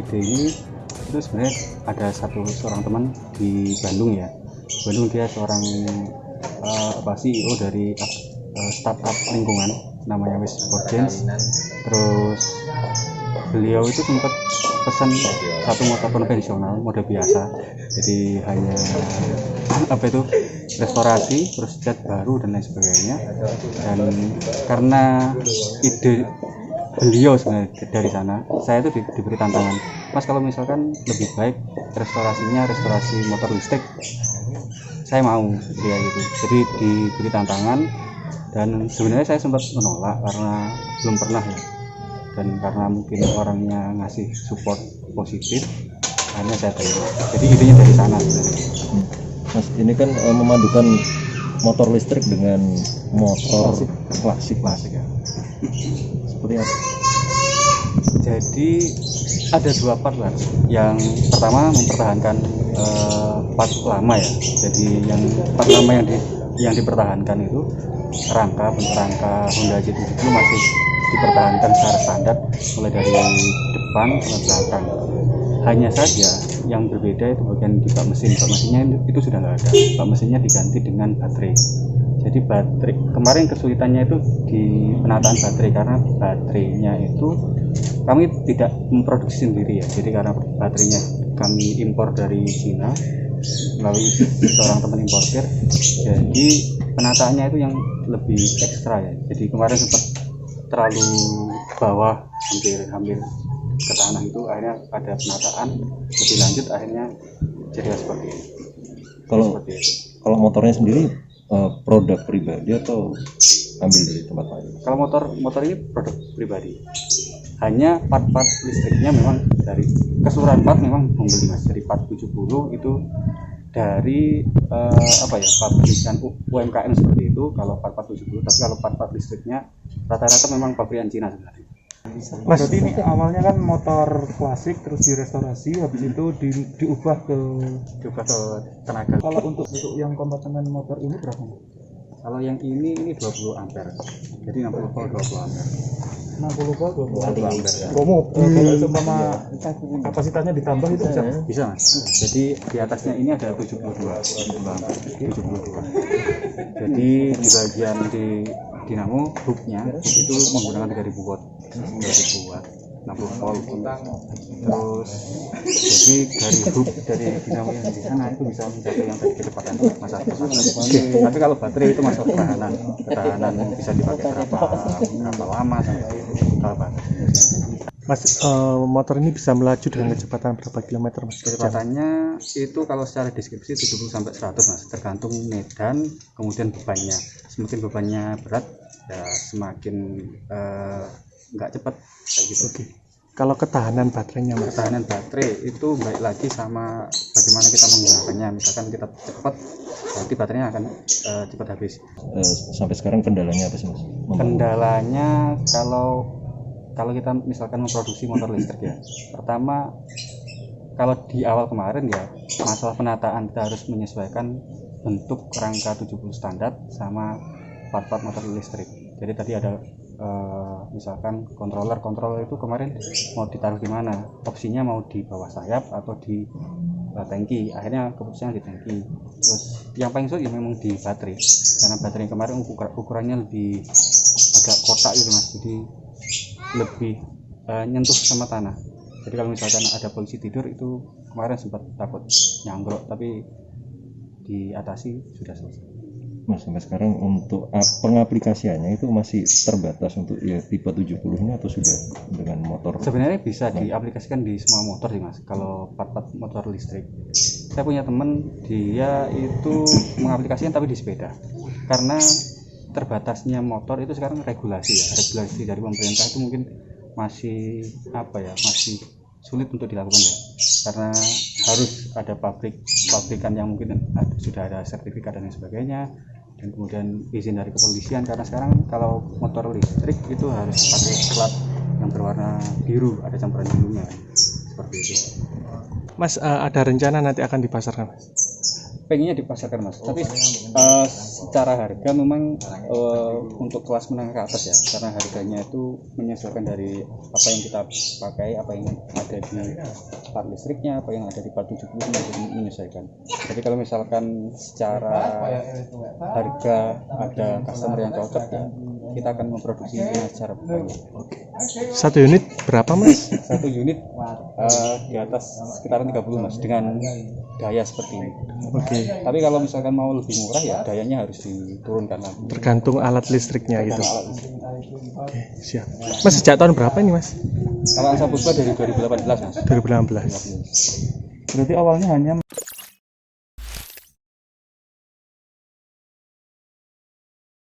ide ini itu sebenarnya ada seorang teman di Bandung ya. Bandung, dia seorang CEO dari startup lingkungan namanya Waste for Change. Terus beliau itu sempat pesan satu motor konvensional, mode biasa, jadi hanya restorasi, terus cat baru dan lain sebagainya. Dan karena ide beliau sebenarnya dari sana, saya itu diberi tantangan, Mas, kalau misalkan lebih baik restorasi motor listrik, saya mau gitu. Jadi diberi tantangan, dan sebenarnya saya sempat menolak karena belum pernah ya, dan karena mungkin orangnya ngasih support positif, akhirnya saya terima. Jadi idenya dari sana sebenarnya. Mas, ini kan memadukan motor listrik dengan motor klasik ya. Seperti apa? Jadi ada dua part lah. Yang pertama mempertahankan part lama ya. Jadi yang part lama yang dipertahankan itu bentuk rangka Honda J70 masih dipertahankan secara standar, mulai dari depan sampai belakang. Hanya saja yang berbeda itu bagian di bak mesinnya itu sudah nggak ada. Bak mesinnya diganti dengan baterai. Jadi baterai, kemarin kesulitannya itu di penataan baterai, karena baterainya itu kami tidak memproduksi sendiri ya. Jadi karena baterainya kami impor dari Cina melalui seorang teman importer, jadi penataannya itu yang lebih ekstra ya. Jadi kemarin sempat terlalu bawah, hampir ke tanah, itu akhirnya ada penataan lebih lanjut, akhirnya jadi seperti ini. Kalau motornya sendiri produk pribadi atau ambil dari tempat lain? Kalau motor ini produk pribadi. Hanya part-part listriknya memang dari keseluruhan part memang membeli, Mas. Dari part 70 itu dari pabrikan UMKM seperti itu kalau part 70, tapi kalau part listriknya rata-rata memang pabrikan Cina sebenarnya. Mas, berarti ini awalnya kan motor klasik, terus direstorasi, habis itu diubah ke tenaga. Kalau untuk yang kompartemen motor ini berapa? Kalau yang ini 20 ampere. Jadi 60 volt 20 ampere. 60 volt 20 ampere. Kalau seumpama kapasitasnya ditambah itu bisa, Mas. Jadi di atasnya ini ada 72 ampere. Jadi di bagian di dinamo hubnya itu menggunakan 3000 watt. 60 volt. Terus jadi dari hub dari dinamo yang di sana itu bisa mencapai yang tadi kecepatan masa. Tapi kalau baterai itu masa ketahanan bisa dipakai berapa lama sampai kalau baterai. Mas, motor ini bisa melaju dengan kecepatan berapa kilometer, Mas? Kecepatannya itu kalau secara deskripsi 70 sampai 100, Mas, tergantung medan, kemudian bebannya. Semakin bebannya berat ya semakin nggak cepat kayak gitu. Oke. Kalau ketahanan baterainya, Mas? Ketahanan baterai itu baik lagi sama bagaimana kita menggunakannya. Misalkan kita cepat, berarti baterainya akan cepat habis. Sampai sekarang kendalanya apa sih, Mas? Kendalanya kalau kita misalkan memproduksi motor listrik ya, pertama kalau di awal kemarin ya masalah penataan, kita harus menyesuaikan bentuk rangka 70 standar sama part-part motor listrik. Jadi tadi ada misalkan controller itu kemarin mau ditaruh di mana, opsinya mau di bawah sayap atau di tangki, akhirnya keputusannya di tangki. Terus yang paling sulit ya memang di baterai, karena baterai kemarin ukurannya lebih agak kotak gitu, Mas, jadi lebih nyentuh sama tanah. Jadi kalau misalkan ada polisi tidur itu kemarin sempat takut nyanggrok, tapi diatasi, sudah selesai. Mas, sampai sekarang untuk pengaplikasiannya itu masih terbatas untuk ya tipe 70-nya atau sudah dengan motor? Sebenarnya bisa diaplikasikan di semua motor sih, Mas. Kalau part-part motor listrik, saya punya teman, dia itu mengaplikasikan tapi di sepeda, karena terbatasnya motor itu sekarang regulasi dari pemerintah itu mungkin masih masih sulit untuk dilakukan ya, karena harus ada pabrikan yang mungkin sudah ada sertifikat dan lain sebagainya, dan kemudian izin dari kepolisian. Karena sekarang kalau motor listrik itu harus pakai plat yang berwarna biru, ada campuran birunya seperti itu. Mas, ada rencana nanti akan dipasarkan, Mas? pengennya dipasarkan mas, tapi secara harga memang untuk kelas menengah ke atas ya, karena harganya itu menyesuaikan dari apa yang kita pakai, apa yang ada di part listriknya, apa yang ada di part 70 itu menyesuaikan. Jadi kalau misalkan secara harga ada customer yang cocok ya, kita akan memproduksi secara banyak. Satu unit berapa mas? Satu unit di atas sekitaran 30 mas, dengan daya seperti ini. Oke. Tapi kalau misalkan mau lebih murah ya dayanya harus diturunkan lagi. Tergantung alat listriknya gitu. Alat listrik. Oke, siap. Mas sejak tahun berapa ini mas? Kalau Angsa Puspa dari 2018 mas. 2018. Berarti awalnya hanya